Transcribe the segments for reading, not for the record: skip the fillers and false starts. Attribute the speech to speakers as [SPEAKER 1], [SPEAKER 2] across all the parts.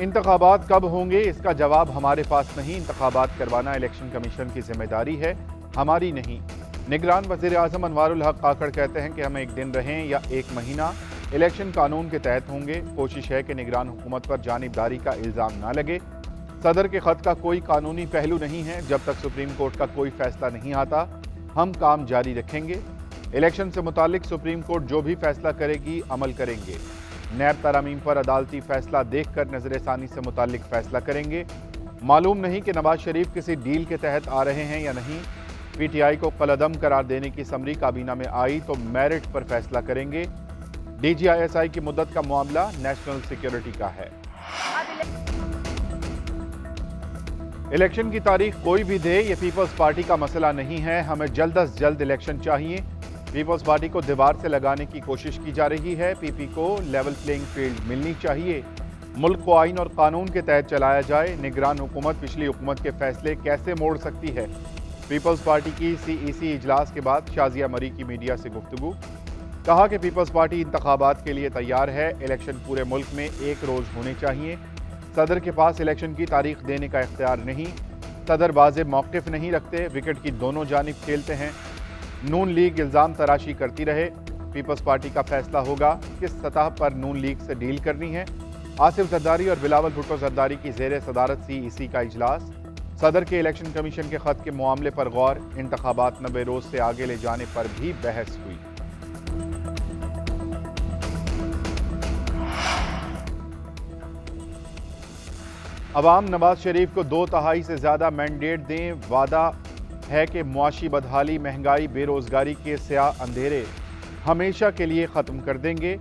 [SPEAKER 1] इंतखाबात कब होंगे इसका जवाब हमारे पास नहीं। इंतखाबात करवाना इलेक्शन कमीशन की जिम्मेदारी है, हमारी नहीं। निगरान वज़ीर आज़म अनवारुल हक काकड़ कहते हैं कि हम एक दिन रहें या एक महीना इलेक्शन कानून के तहत होंगे। कोशिश है कि निगरान हुकूमत पर जानिबदारी का इल्ज़ाम ना लगे। सदर के खत का कोई कानूनी पहलू नहीं है। जब तक सुप्रीम कोर्ट का कोई फैसला नहीं आता हम काम जारी रखेंगे। इलेक्शन से मुतालिक सुप्रीम कोर्ट जो भी फैसला करेगी अमल करेंगे। नैब तरामीम पर अदालती फैसला देखकर नजरसानी से मुतालिक फैसला करेंगे। मालूम नहीं कि नवाज शरीफ किसी डील के तहत आ रहे हैं या नहीं। पीटीआई को कलअदम करार देने की समरी काबीना में आई तो मेरिट पर फैसला करेंगे। डीजीआईएसआई की मुद्दत का मामला नेशनल सिक्योरिटी का है। इलेक्शन की तारीख कोई भी दे, ये पीपल्स पार्टी का मसला नहीं है। हमें जल्द अज जल्द इलेक्शन चाहिए। पीपल्स पार्टी को दीवार से लगाने की कोशिश की जा रही है। पीपी को लेवल प्लेइंग फील्ड मिलनी चाहिए। मुल्क को आइन और कानून के तहत चलाया जाए। निगरान हुकूमत पिछली हुकूमत के फैसले कैसे मोड़ सकती है। पीपल्स पार्टी की सीईसी इजलास के बाद शाजिया मरी की मीडिया से गुफ्तगू। कहा कि पीपल्स पार्टी इंतखाबात के लिए तैयार है। इलेक्शन पूरे मुल्क में एक रोज होने चाहिए। सदर के पास इलेक्शन की तारीख देने का इख्तियार नहीं। सदर वाज़ेह मौक़िफ़ नहीं रखते, विकेट की दोनों जानिब खेलते हैं। नून लीग इल्ज़ाम तराशी करती रहे। पीपल्स पार्टी का फैसला होगा किस सतह पर नून लीग से डील करनी है। आसिफ जरदारी और बिलावल भुट्टो जरदारी की ज़ेर सदारत सीईसी का इजलास। सदर के इलेक्शन कमीशन के खत के मामले पर गौर। इंतखाबात 90 रोज से आगे ले जाने पर भी बहस हुई। अवाम नवाज शरीफ को 2/3 से ज्यादा मैंडेट दें। वादा है कि मुआशी बदहाली, महंगाई, बेरोजगारी के स्याह अंधेरे हमेशा के लिए खत्म कर देंगे।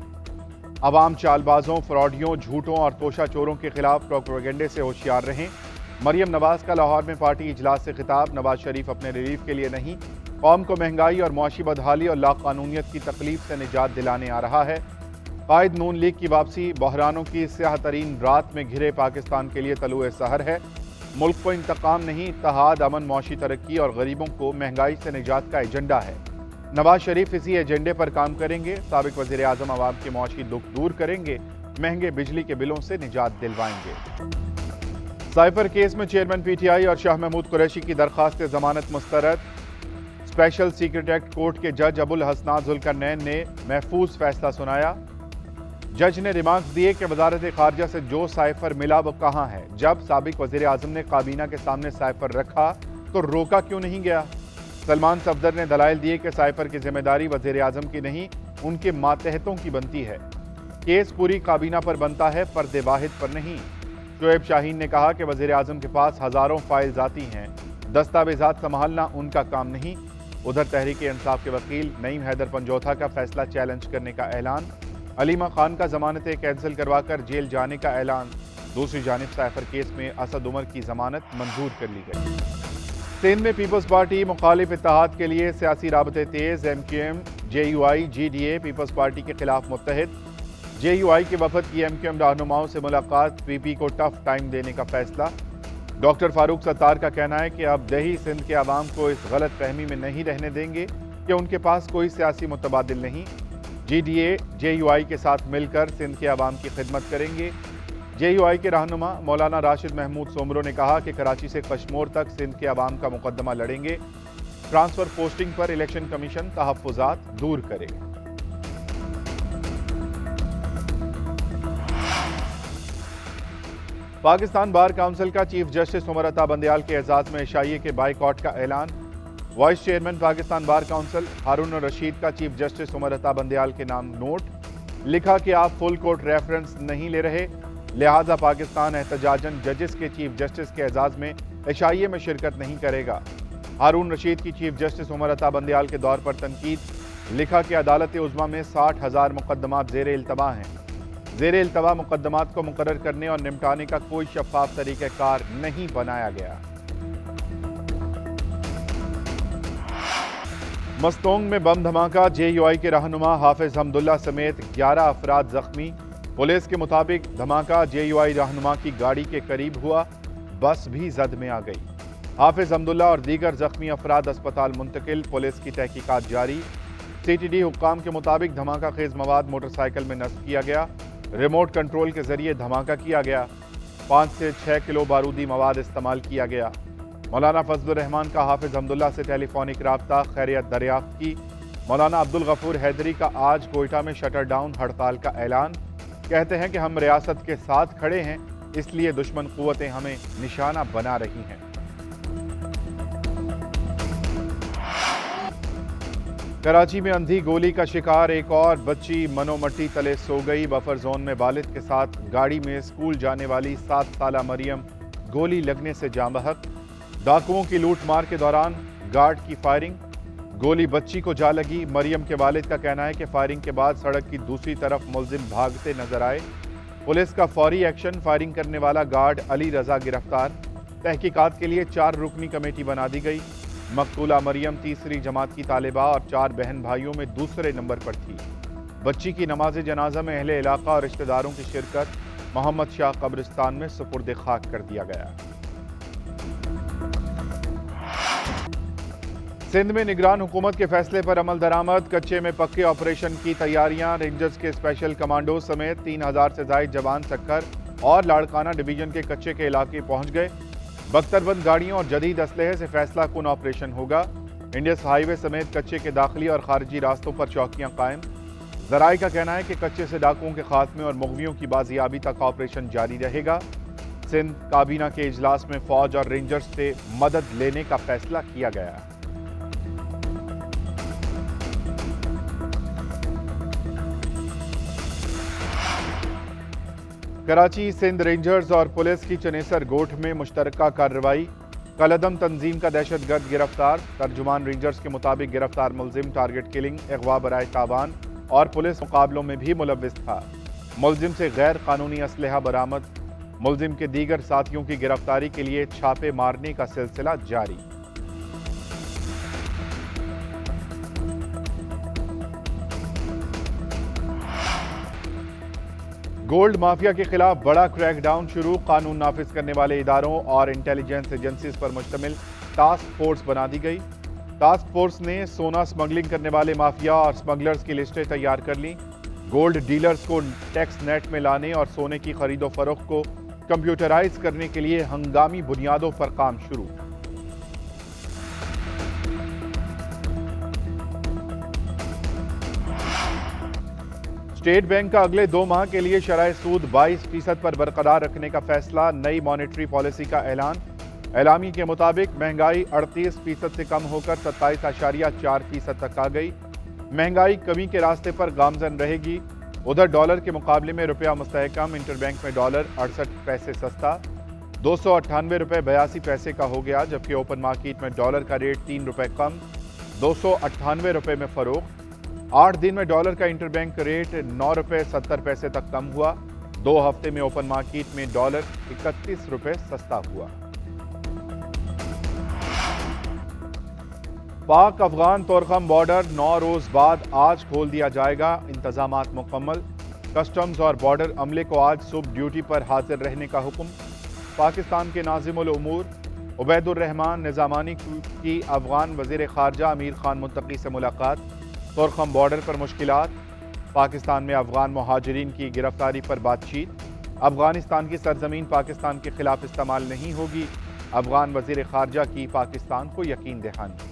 [SPEAKER 1] अवाम चालबाजों, फ्रॉडियों, झूठों और तोशा चोरों के खिलाफ प्रोपेगेंडे से होशियार रहें। मरियम नवाज का लाहौर में पार्टी इजलास से खिताब। नवाज शरीफ अपने रिलीफ के लिए नहीं, कौम को महंगाई और मुआशी बदहाली और लाकानूनियत की तकलीफ से निजात दिलाने आ रहा है। कायद नून लीग की वापसी बहरानों की स्याह तरीन रात में घिरे पाकिस्तान के लिए तलुए सहर है। मुल्क को इंतकाम नहीं, इत्तेहाद, अमन, मौशी तरक्की और गरीबों को महंगाई से निजात का एजेंडा है। नवाज शरीफ इसी एजेंडे पर काम करेंगे। साबिक वज़ीर आज़म अवाम के मौशी दुख दूर करेंगे। महंगे बिजली के बिलों से निजात दिलवाएंगे। साइफर केस में चेयरमैन पीटीआई और शाह महमूद कुरैशी की दरख्वास्त जमानत मुस्तरद। स्पेशल सीक्रेट एक्ट कोर्ट के जज अबुल हसनात जुल्करनैन ने महफूज फैसला सुनाया। जज ने रिमार्क्स दिए कि वजारत खारजा से जो साइफर मिला वो कहाँ है। जब साबिक वज़ीर आज़म ने काबीना के सामने साइफर रखा तो रोका क्यों नहीं गया। सलमान सफदर ने दलाइल दिए कि साइफर की जिम्मेदारी वज़ीर आज़म की नहीं, उनके मातहतों की बनती है। केस पूरी काबीना पर बनता है, फर्द वाहिद पर नहीं। शोएब शाहीन ने कहा कि वज़ीर आज़म के पास हज़ारों फाइल्स आती हैं, दस्तावेजात संभालना उनका काम नहीं। उधर तहरीक इंसाफ के वकील नईम हैदर पंजोथा का फैसला चैलेंज करने का ऐलान। अलीमा खान का जमानतें कैंसिल करवाकर जेल जाने का ऐलान। दूसरी जानिब साइफर केस में असद उमर की जमानत मंजूर कर ली गई। सिंध में पीपल्स पार्टी मुखालिफ इत्तेहाद के लिए सियासी राबते तेज। MQM, JUI, GDA Peoples Party के खिलाफ मुत्तहिद। JUI के वफद की MQM रहनुमाओं से मुलाकात। PP को टफ टाइम देने का फैसला। डॉक्टर फारूक सत्तार का कहना है कि अब दही सिंध के अवाम को इस गलत फहमी में नहीं रहने देंगे कि उनके पास कोई सियासी मुतबादिल नहीं। GDA, JUI के साथ मिलकर सिंध के अवाम की खिदमत करेंगे। JUI के रहनुमा मौलाना राशिद महमूद सोमरो ने कहा कि कराची से कश्मीर तक सिंध के अवाम का मुकदमा लड़ेंगे। ट्रांसफर पोस्टिंग पर इलेक्शन कमीशन तहफ्फुजात दूर करे। पाकिस्तान बार काउंसिल का चीफ जस्टिस उमर अता बंदयाल के एजाज में एशिया के बाइकॉट का ऐलान। Vice chairman Pakistan bar council Haroon Rasheed का चीफ जस्टिस उमर अता बंदयाल के नाम नोट। लिखा कि आप फुल कोर्ट रेफरेंस नहीं ले रहे, लिहाजा पाकिस्तान एहतजाजन जजेस के चीफ जस्टिस के एजाज में एशिया में शिरकत नहीं करेगा। हारून रशीद की चीफ जस्टिस उमर अता बंदयाल के दौर पर तनकीद। लिखा कि अदालत उज़्मा में 60,000 मुकदमात ज़ेर इल्तवा हैं। ज़ेर इल्तवा मुकदमात को मुकर्रर करने और निपटाने का कोई शफाफ तरीक़ाकार नहीं बनाया गया। मस्तोंग में बम धमाका। JUI के रहनुमा हाफिज हमदुल्ला समेत 11 अफराद जख्मी। पुलिस के मुताबिक धमाका JUI रहनुमा की गाड़ी के करीब हुआ। बस भी जद में आ गई। हाफिज हमदुल्ला और दीगर जख्मी अफराद अस्पताल मुंतकिल। पुलिस की तहकीकात जारी। CTD हुक्काम के मुताबिक धमाका खेज मवाद मोटरसाइकिल में नस्ब किया गया। रिमोट कंट्रोल के जरिए धमाका किया गया। 5 से 6 किलो बारूदी मवाद इस्तेमाल किया गया। मौलाना फजलुर रहमान का हाफिज हमदुल्ला से टेलीफोनिक राब्ता, खैरियत दरियाफ्त की। मौलाना अब्दुल गफूर हैदरी का आज कोयटा में शटर डाउन हड़ताल का ऐलान। कहते हैं कि हम रियासत के साथ खड़े हैं, इसलिए दुश्मन कुव्वतें हमें निशाना बना रही हैं। कराची में अंधी गोली का शिकार एक और बच्ची मनोमट्टी तले सो गई। बफर जोन में वालिद के साथ गाड़ी में स्कूल जाने वाली 7 साला मरियम गोली लगने से जाँ बहक। डाकुओं की लूट मार के दौरान गार्ड की फायरिंग, गोली बच्ची को जा लगी। मरियम के वालिद का कहना है कि फायरिंग के बाद सड़क की दूसरी तरफ मुलजिम भागते नजर आए। पुलिस का फौरी एक्शन, फायरिंग करने वाला गार्ड अली रजा गिरफ्तार। तहकीकात के लिए 4 रुकनी कमेटी बना दी गई। मकतूला मरियम तीसरी जमात की तालिबा और 4 बहन भाइयों में दूसरे नंबर पर थी। बच्ची की नमाज जनाजा में अहले इलाका और रिश्तेदारों की शिरकत मोहम्मद शाह कब्रिस्तान में सुपुर्द खाक कर दिया गया। सिंध में निगरान हुकूमत के फैसले पर अमल दरामद, कच्चे में पक्के ऑपरेशन की तैयारियां। रेंजर्स के स्पेशल कमांडो समेत 3000 से जायद जवान सक्कर और लाड़काना डिवीजन के कच्चे के इलाके पहुंच गए। बख्तरबंद गाड़ियों और जदीद असलहे से फैसला कुन ऑपरेशन होगा। इंडस हाईवे समेत कच्चे के दाखिली और खारजी रास्तों पर चौकियां कायम। जराये का कहना है कि कच्चे से डाकुओं के खात्मे और मुगवियों की बाजियाबी तक ऑपरेशन जारी रहेगा। सिंध काबीना के इजलास में फौज और रेंजर्स से मदद लेने का फैसला किया गया। कराची सिंध रेंजर्स और पुलिस की चनेसर गोठ में मुश्तरका कार्रवाई। कलदम तंजीम का दहशतगर्द गिरफ्तार। तर्जुमान रेंजर्स के मुताबिक गिरफ्तार मुलजिम टारगेट किलिंग, अगवा बराए ताबान और पुलिस मुकाबलों में भी मुलव्विस था। मुलजिम से गैर कानूनी असलहा बरामद। मुलजिम के दीगर साथियों की गिरफ्तारी के लिए छापे मारने का सिलसिला जारी। गोल्ड माफिया के खिलाफ बड़ा क्रैकडाउन शुरू। कानून नाफिज करने वाले इदारों और इंटेलिजेंस एजेंसीज पर मुश्तमिल टास्क फोर्स बना दी गई। टास्क फोर्स ने सोना स्मगलिंग करने वाले माफिया और स्मगलर्स की लिस्टें तैयार कर ली। गोल्ड डीलर्स को टैक्स नेट में लाने और सोने की खरीदो फरोख्त को कंप्यूटराइज करने के लिए हंगामी बुनियादों पर काम शुरू। स्टेट बैंक का अगले 2 माह के लिए शरह सूद 22% पर बरकरार रखने का फैसला। नई मॉनेटरी पॉलिसी का ऐलान। एलामी के मुताबिक महंगाई 38% से कम होकर 27.4% तक आ गई। महंगाई कमी के रास्ते पर गामजन रहेगी। उधर डॉलर के मुकाबले में रुपया मुस्तहकम। इंटरबैंक में डॉलर 68 पैसे सस्ता 298 रुपये 82 पैसे का हो गया, जबकि ओपन मार्केट में डॉलर का रेट 3 रुपये कम 298 रुपये में फरोख्त। 8 दिन में डॉलर का इंटरबैंक रेट 9 रुपये 70 पैसे तक कम हुआ। 2 हफ्ते में ओपन मार्केट में डॉलर 31 रुपये सस्ता हुआ। पाक अफगान तोरखम बॉर्डर 9 रोज बाद आज खोल दिया जाएगा। इंतजामात मुकम्मल। कस्टम्स और बॉर्डर अमले को आज सुबह ड्यूटी पर हाजिर रहने का हुक्म। पाकिस्तान के नाज़िमुल उमूर उबैदुर रहमान निज़ामानी की अफगान वज़ीर ख़ारजा अमीर खान मुत्तकी से मुलाकात। तोरखम बॉर्डर पर मुश्किलात। पाकिस्तान में अफगान मुहाजिरीन की गिरफ्तारी पर बातचीत। अफगानिस्तान की सरजमीन पाकिस्तान के खिलाफ इस्तेमाल नहीं होगी। अफगान वज़ीर ख़ारजा की पाकिस्तान को यकीन दहानी।